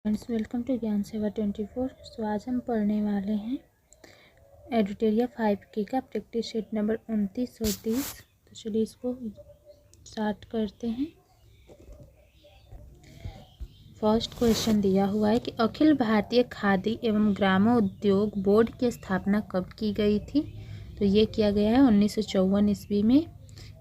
Friends, welcome to ज्ञान सेवा 24। तो आज हम पढ़ने वाले हैं एडिटोरिया 5K का प्रैक्टिस सेट नंबर 29 और 30। तो चलिए इसको स्टार्ट करते हैं। फर्स्ट क्वेश्चन दिया हुआ है कि अखिल भारतीय खादी एवं ग्रामोद्योग बोर्ड की स्थापना कब की गई थी। तो ये किया गया है 1954 ईस्वी में।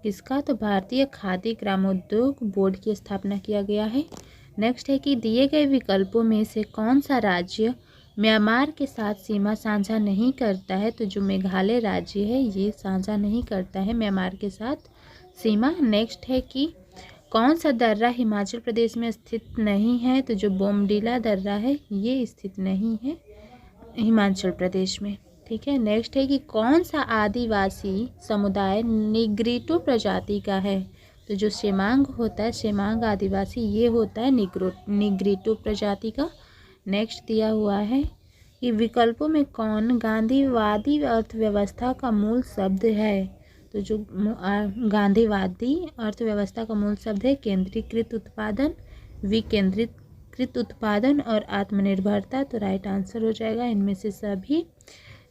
किसका? तो भारतीय खादी ग्रामोद्योग बोर्ड की स्थापना किया गया है। नेक्स्ट है कि दिए गए विकल्पों में से कौन सा राज्य म्यांमार के साथ सीमा साझा नहीं करता है। तो जो मेघालय राज्य है ये साझा नहीं करता है म्यांमार के साथ सीमा। नेक्स्ट है कि कौन सा दर्रा हिमाचल प्रदेश में स्थित नहीं है। तो जो बोमडीला दर्रा है ये स्थित नहीं है हिमाचल प्रदेश में। ठीक है। नेक्स्ट है कि कौन सा आदिवासी समुदाय निग्रिटो प्रजाति का है। तो जो सेमांग होता है, सेमांग आदिवासी, ये होता है निग्रिटो प्रजाति का। नेक्स्ट दिया हुआ है कि विकल्पों में कौन गांधीवादी अर्थव्यवस्था का मूल शब्द है। तो जो गांधीवादी अर्थव्यवस्था का मूल शब्द है केंद्रीकृत उत्पादन, विकेंद्रीकृत उत्पादन और आत्मनिर्भरता। तो राइट आंसर हो जाएगा इनमें से सभी।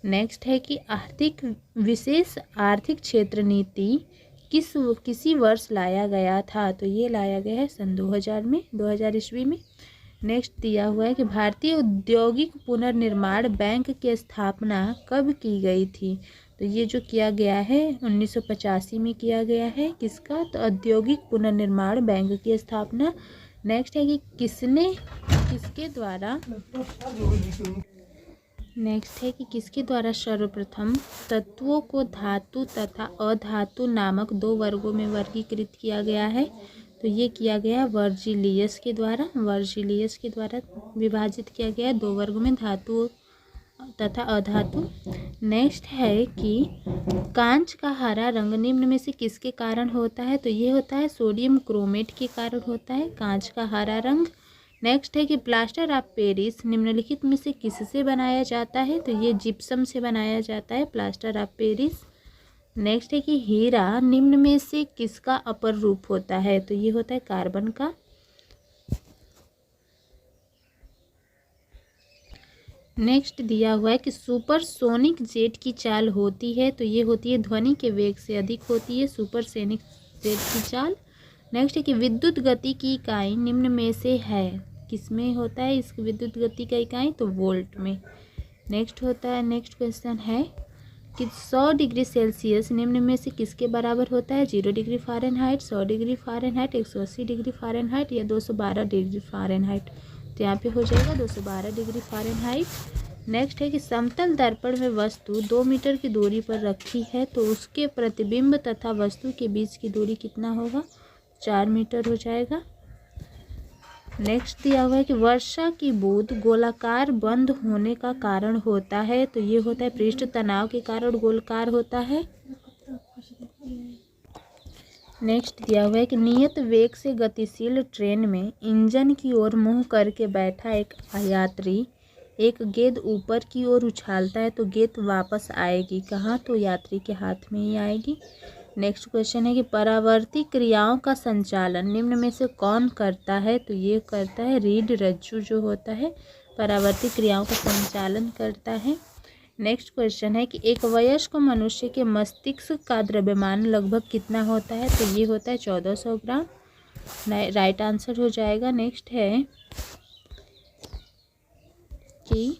नेक्स्ट है कि विशेष आर्थिक क्षेत्र नीति किसी वर्ष लाया गया था। तो ये लाया गया है सन 2000 ईस्वी में। नेक्स्ट दिया हुआ है कि भारतीय औद्योगिक पुनर्निर्माण बैंक की स्थापना कब की गई थी। तो ये जो किया गया है 1985 में किया गया है। किसका? तो औद्योगिक पुनर्निर्माण बैंक की स्थापना। नेक्स्ट है कि किसके द्वारा सर्वप्रथम तत्वों को धातु तथा अधातु नामक दो वर्गों में वर्गीकृत किया गया है। तो ये किया गया वर्जिलियस के द्वारा विभाजित किया गया दो वर्गों में, धातु तथा अधातु। नेक्स्ट है कि कांच का हरा रंग निम्न में से किसके कारण होता है। तो ये होता है सोडियम क्रोमेट के कारण होता है कांच का हरा रंग। नेक्स्ट है कि प्लास्टर ऑफ पेरिस निम्नलिखित में से किससे बनाया जाता है। तो ये जिप्सम से बनाया जाता है प्लास्टर ऑफ पेरिस। नेक्स्ट है कि हीरा निम्न में से किसका अपर रूप होता है। तो ये होता है कार्बन का। नेक्स्ट दिया हुआ है कि सुपरसोनिक जेट की चाल होती है। तो ये होती है ध्वनि के वेग से अधिक होती है सुपरसोनिक जेट की चाल। नेक्स्ट है कि विद्युत गति की इकाई निम्न में से है। किसमें होता है इस विद्युत गति का इकाई? तो वोल्ट में। नेक्स्ट क्वेश्चन है कि 100 डिग्री सेल्सियस निम्न में से किसके बराबर होता है। 0 degree Fahrenheit, 100 degree Fahrenheit, 180 degree Fahrenheit या 212 डिग्री फ़ारेनहाइट। तो यहाँ पे हो जाएगा 212 डिग्री फ़ारेनहाइट। नेक्स्ट है कि समतल दर्पण में वस्तु 2 मीटर की दूरी पर रखी है तो उसके प्रतिबिंब तथा वस्तु के बीच की दूरी कितना होगा? 4 मीटर हो जाएगा। नेक्स्ट दिया हुआ है कि वर्षा की बूंद गोलाकार बंद होने का कारण होता है। तो ये होता है पृष्ठ तनाव के कारण गोलाकार होता है। नेक्स्ट दिया हुआ है कि नियत वेग से गतिशील ट्रेन में इंजन की ओर मुंह करके बैठा एक यात्री एक गेंद ऊपर की ओर उछालता है तो गेंद वापस आएगी कहाँ? तो यात्री के हाथ में ही आएगी। नेक्स्ट क्वेश्चन है कि परावर्ती क्रियाओं का संचालन निम्न में से कौन करता है। तो ये करता है रीढ़ रज्जु जो होता है परावर्ती क्रियाओं का संचालन करता है। नेक्स्ट क्वेश्चन है कि एक वयस्क मनुष्य के मस्तिष्क का द्रव्यमान लगभग कितना होता है। तो ये होता है 1400 ग्राम। राइट आंसर हो जाएगा। नेक्स्ट है कि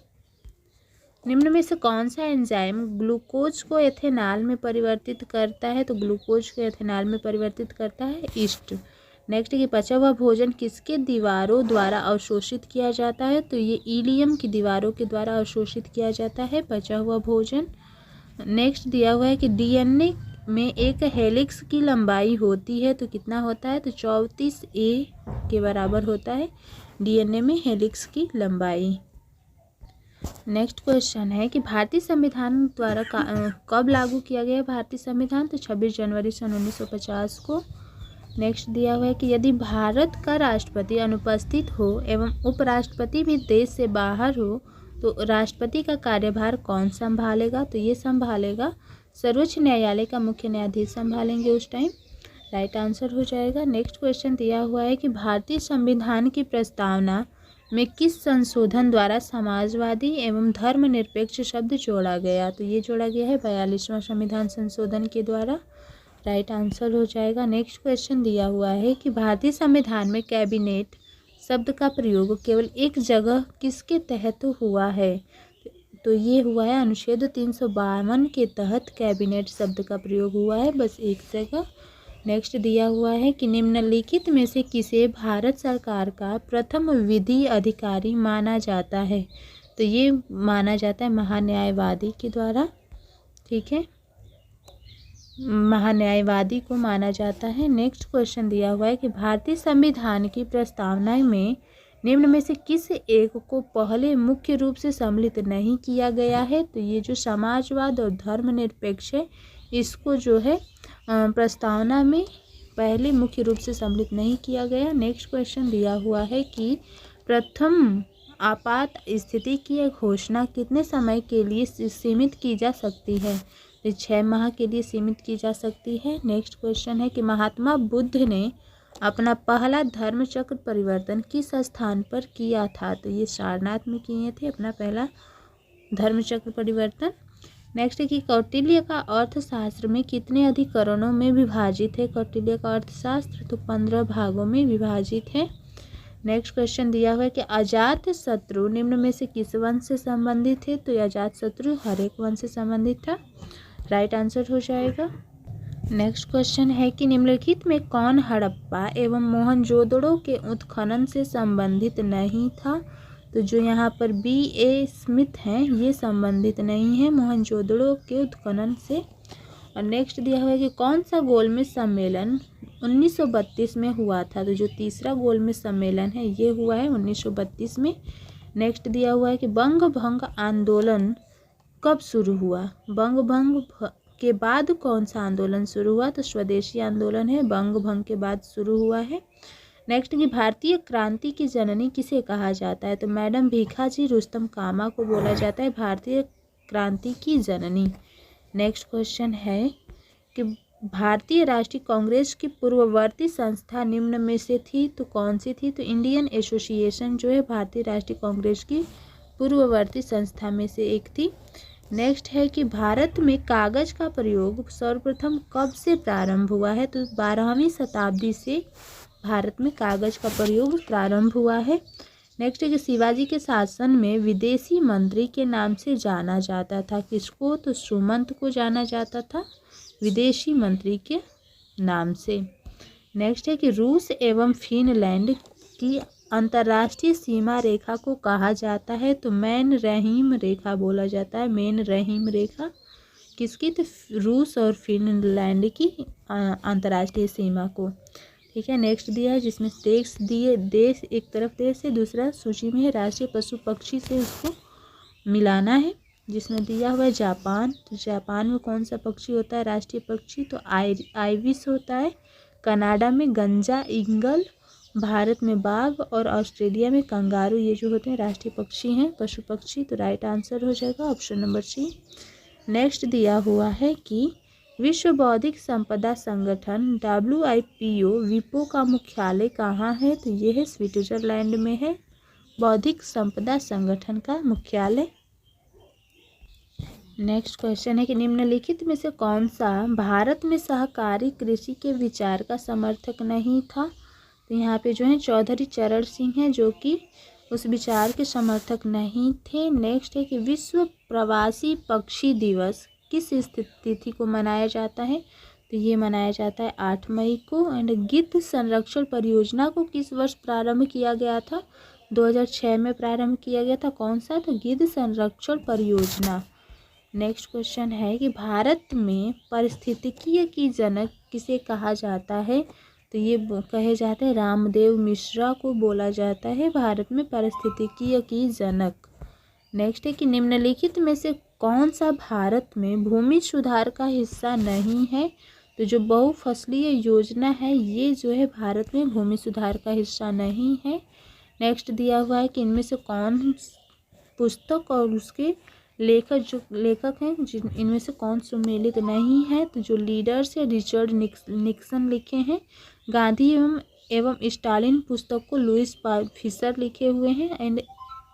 निम्न में से कौन सा एंजाइम ग्लूकोज को एथेनॉल में परिवर्तित करता है। तो ग्लूकोज को एथेनॉल में परिवर्तित करता है ईस्ट। नेक्स्ट है कि पचा हुआ भोजन किसके दीवारों द्वारा अवशोषित किया जाता है। तो ये इलियम की दीवारों के द्वारा अवशोषित किया जाता है पचा हुआ भोजन। नेक्स्ट दिया हुआ है कि डीएनए में एक हेलिक्स की लंबाई होती है तो कितना होता है। तो 34A के बराबर होता है डीएनए में हेलिक्स की लंबाई। नेक्स्ट क्वेश्चन है कि भारतीय संविधान द्वारा कब लागू किया गया भारतीय संविधान। तो 26 जनवरी सन 1950 को। नेक्स्ट दिया हुआ है कि यदि भारत का राष्ट्रपति अनुपस्थित हो एवं उपराष्ट्रपति भी देश से बाहर हो तो राष्ट्रपति का कार्यभार कौन संभालेगा। तो ये संभालेगा सर्वोच्च न्यायालय का मुख्य न्यायाधीश संभालेंगे उस टाइम। राइट आंसर हो जाएगा। नेक्स्ट क्वेश्चन दिया हुआ है कि भारतीय संविधान की प्रस्तावना में किस संशोधन द्वारा समाजवादी एवं धर्मनिरपेक्ष शब्द जोड़ा गया? तो ये जोड़ा गया है 42वां संविधान संशोधन के द्वारा। राइट आंसर हो जाएगा। नेक्स्ट क्वेश्चन दिया हुआ है कि भारतीय संविधान में कैबिनेट शब्द का प्रयोग केवल एक जगह किसके तहत हुआ है? तो ये हुआ है अनुच्छेद 352 के तहत कैबिनेट शब्द का प्रयोग हुआ है, बस एक जगह। नेक्स्ट दिया हुआ है कि निम्नलिखित में से किसे भारत सरकार का प्रथम विधि अधिकारी माना जाता है? तो ये माना जाता है महान्यायवादी के द्वारा। ठीक है, महान्यायवादी को माना जाता है। नेक्स्ट क्वेश्चन दिया हुआ है कि भारतीय संविधान की प्रस्तावना में निम्न में से किस एक को पहले मुख्य रूप से सम्मिलित नहीं किया गया है? तो ये जो समाजवाद और धर्मनिरपेक्ष है, इसको जो है प्रस्तावना में पहले मुख्य रूप से सम्मिलित नहीं किया गया। नेक्स्ट क्वेश्चन दिया हुआ है कि प्रथम आपात स्थिति की घोषणा कितने समय के लिए सीमित की जा सकती है? तो 6 माह के लिए सीमित की जा सकती है। नेक्स्ट क्वेश्चन है कि महात्मा बुद्ध ने अपना पहला धर्मचक्र परिवर्तन किस स्थान पर किया था? तो ये सारनाथ में किए थे अपना पहला धर्मचक्र परिवर्तन। नेक्स्ट है कि कौटिल्य का अर्थशास्त्र में कितने अधिकरणों में विभाजित है? कौटिल्य का अर्थशास्त्र तो 15 भागों में विभाजित है। नेक्स्ट क्वेश्चन दिया हुआ है कि अजात शत्रु निम्न में से किस वंश से संबंधित है? तो अजात शत्रु हर्यक वंश से संबंधित था। राइट आंसर हो जाएगा। नेक्स्ट क्वेश्चन है कि निम्नलिखित में कौन हड़प्पा एवं मोहनजोदड़ो के उत्खनन से संबंधित नहीं था? तो जो यहाँ पर B.A. स्मिथ हैं ये संबंधित नहीं है मोहनजोदड़ो के उत्खनन से। और नेक्स्ट दिया हुआ है कि कौन सा गोलमेज सम्मेलन 1932 में हुआ था? तो जो तीसरा गोलमेज सम्मेलन है ये हुआ है 1932 में। नेक्स्ट दिया हुआ है कि बंग भंग आंदोलन कब शुरू हुआ? बंग भंग के बाद कौन सा आंदोलन शुरू हुआ? तो स्वदेशी आंदोलन है, बंग भंग के बाद शुरू हुआ है। नेक्स्ट कि भारतीय क्रांति की जननी किसे कहा जाता है? तो मैडम भीखाजी रुस्तम कामा को बोला जाता है भारतीय क्रांति की जननी। नेक्स्ट क्वेश्चन है कि भारतीय राष्ट्रीय कांग्रेस की पूर्ववर्ती संस्था निम्न में से थी, तो कौन सी थी? तो इंडियन एसोसिएशन जो है भारतीय राष्ट्रीय कांग्रेस की पूर्ववर्ती संस्था में से एक थी। नेक्स्ट है कि भारत में कागज का प्रयोग सर्वप्रथम कब से प्रारंभ हुआ है? तो 12वीं शताब्दी से भारत में कागज का प्रयोग प्रारंभ हुआ है। नेक्स्ट है कि शिवाजी के शासन में विदेशी मंत्री के नाम से जाना जाता था किसको? तो सुमंत को जाना जाता था विदेशी मंत्री के नाम से। नेक्स्ट है कि रूस एवं फिनलैंड की अंतर्राष्ट्रीय सीमा रेखा को कहा जाता है? तो मैन रहीम रेखा बोला जाता है, मैन रहीम रेखा किसकी? तो रूस और फिनलैंड की अंतर्राष्ट्रीय सीमा को। ठीक है, नेक्स्ट दिया है जिसमें देश दिए, देश एक तरफ देश है दूसरा सूची में है राष्ट्रीय पशु पक्षी से उसको मिलाना है। जिसमें दिया हुआ है जापान, तो जापान में कौन सा पक्षी होता है राष्ट्रीय पक्षी? तो आइविस होता है। कनाडा में गंजा ईगल, भारत में बाघ और ऑस्ट्रेलिया में कंगारू, ये जो होते हैं राष्ट्रीय पक्षी हैं पशु पक्षी। तो राइट आंसर हो जाएगा ऑप्शन नंबर सी। नेक्स्ट दिया हुआ है कि विश्व बौद्धिक संपदा संगठन WIPO विपो का मुख्यालय कहाँ है? तो ये है स्विट्जरलैंड में है बौद्धिक संपदा संगठन का मुख्यालय। नेक्स्ट क्वेश्चन है कि निम्नलिखित में से कौन सा भारत में सहकारी कृषि के विचार का समर्थक नहीं था? तो यहाँ पे जो है चौधरी चरण सिंह हैं जो कि उस विचार के समर्थक नहीं थे। नेक्स्ट है कि विश्व प्रवासी पक्षी दिवस किस तिथि को मनाया जाता है? तो ये मनाया जाता है 8 मई को। एंड गिद्ध संरक्षण परियोजना को किस वर्ष प्रारंभ किया गया था? 2006 में प्रारंभ किया गया था। कौन सा? तो गिद्ध संरक्षण परियोजना। नेक्स्ट क्वेश्चन है कि भारत में पारिस्थितिकी की जनक किसे कहा जाता है? तो ये कहे जाते हैं रामदेव मिश्रा को बोला जाता है भारत में पारिस्थितिकी की जनक। नेक्स्ट है कि निम्नलिखित में से कौन सा भारत में भूमि सुधार का हिस्सा नहीं है? तो जो बहुफसलीय योजना है ये जो है भारत में भूमि सुधार का हिस्सा नहीं है। नेक्स्ट दिया हुआ है कि इनमें से कौन पुस्तक और उसके लेखक हैं इनमें से कौन सुमेलित नहीं है? तो जो लीडर्स है रिचर्ड निक्सन लिखे हैं। गांधी एवं एवं स्टालिन पुस्तक को लुइस फिशर लिखे हुए हैं। And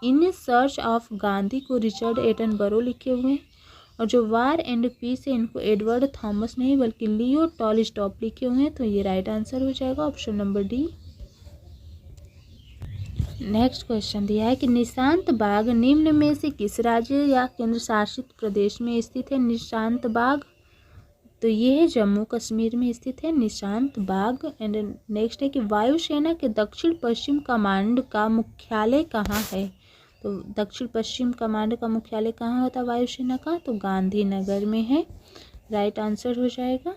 in search of Gandhi को रिचर्ड एटनबरो लिखे हुए हैं। और जो वार एंड पीस है इनको एडवर्ड थॉमस नहीं बल्कि लियो टॉलस्टॉय लिखे हुए हैं। तो ये राइट आंसर हो जाएगा option number D. Next question दिया है कि निशांत बाग निम्न में से किस राज्य या केंद्र शासित प्रदेश में स्थित है। निशांत बाग, तो ये है जम्मू कश्मीर में स्थित है निशांत बाग। एंड नेक्स्ट है कि वायुसेना के दक्षिण पश्चिम कमांड का मुख्यालय कहाँ है। तो दक्षिण पश्चिम कमांड का मुख्यालय कहाँ होता है वायुसेना का, तो गांधीनगर में है। राइट आंसर हो जाएगा।